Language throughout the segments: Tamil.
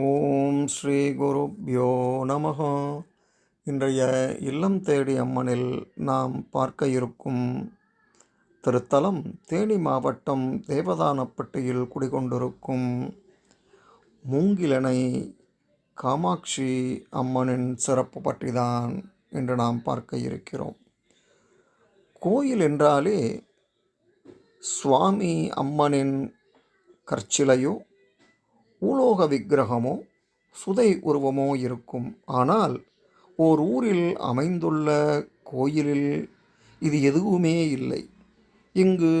ஓம் ஸ்ரீ குருப்யோ நமஹ. இன்றைய இல்லம் தேடி அம்மனில் நாம் பார்க்க இருக்கும் திருத்தலம் தேனி மாவட்டம் தேவதானப்பட்டியில் குடிகொண்டிருக்கும் மூங்கிலணை காமாட்சி அம்மனின் சிறப்பு பற்றிதான் இன்று நாம் பார்க்க இருக்கிறோம். கோயில் என்றாலே சுவாமி அம்மனின் கற்சிலையோ பூலோக விக்கிரகமோ சுதை உருவமோ இருக்கும். ஆனால் ஓர் ஊரில் அமைந்துள்ள கோயிலில் இது எதுவுமே இல்லை. இங்கு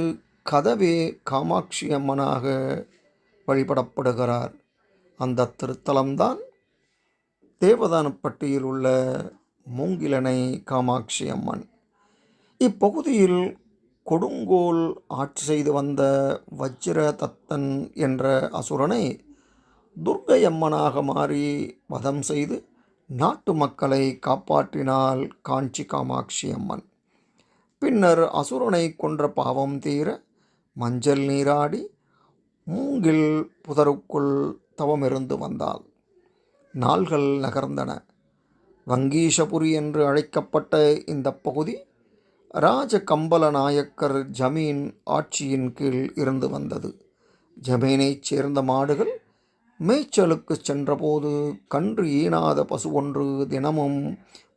கதவே காமாட்சி அம்மனாக வழிபடப்படுகிறார். அந்த திருத்தலம்தான் தேவதானப்பட்டியில் உள்ள மூங்கிலணை காமாட்சி அம்மன். இப்பகுதியில் கொடுங்கோல் ஆட்சி செய்து வந்த வஜ்ர தத்தன் என்ற அசுரனை துர்க்கை அம்மனாக மாறி வதம் செய்து நாட்டு மக்களை காப்பாற்றினாள் காஞ்சி காமாட்சி அம்மன். பின்னர் அசுரனை கொன்ற பாவம் தீர மஞ்சள் நீராடி மூங்கில் புதருக்குள் தவமிருந்து வந்தாள். நாள்கள் நகர்ந்தன. வங்கீஷபுரி என்று அழைக்கப்பட்ட இந்த பகுதி ராஜ கம்பல நாயக்கர் ஜமீன் ஆட்சியின் கீழ் இருந்து வந்தது. ஜமீனைச் சேர்ந்த மாடுகள் மேய்ச்சலுக்கு சென்றபோது கன்று ஈனாத பசு ஒன்று தினமும்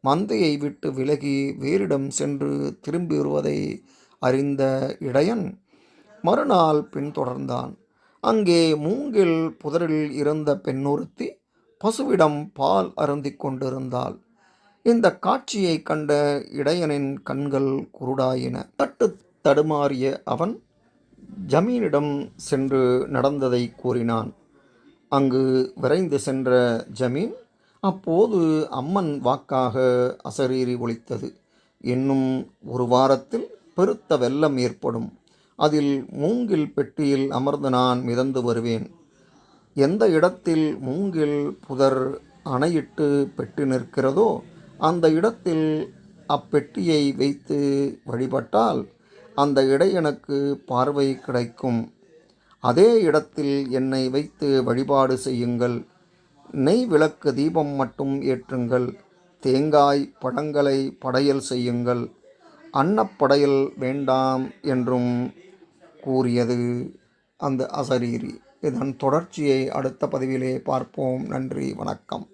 மந்தையை விட்டு விலகி வேறிடம் சென்று திரும்பி வருவதை அறிந்த இடையன் மறுநாள் பின்தொடர்ந்தான். அங்கே மூங்கில் புதரில் இருந்த பெண்ணொருத்தி பசுவிடம் பால் அருந்திக் கொண்டிருந்தாள். இந்த காட்சியை கண்ட இடையனின் கண்கள் குருடாயின. தட்டு தடுமாறிய அவன் ஜமீனிடம் சென்று நடந்ததை கூறினான். அங்கு விரைந்து சென்ற ஜமீன் அப்போது அம்மன் வாக்காக அசரீரி ஒலித்தது. இன்னும் ஒரு வாரத்தில் பெருத்த வெள்ளம் ஏற்படும். அதில் மூங்கில் பெட்டியில் அமர்ந்து நான் மிதந்து வருவேன். எந்த இடத்தில் மூங்கில் புதர் அணையிட்டு பெட்டி நிற்கிறதோ அந்த இடத்தில் அப்பெட்டியை வைத்து வழிபட்டால் அந்த இடையனுக்கு பார்வை கிடைக்கும். அதே இடத்தில் என்னை வைத்து வழிபாடு செய்யுங்கள். நெய் விளக்கு தீபம் மட்டும் ஏற்றுங்கள். தேங்காய் பழங்களை படையல் செய்யுங்கள். அன்னப்படையல் வேண்டாம் என்றும் கூறியது அந்த அசரீரி. இதன் தொடர்ச்சியை அடுத்த பதிவிலே பார்ப்போம். நன்றி, வணக்கம்.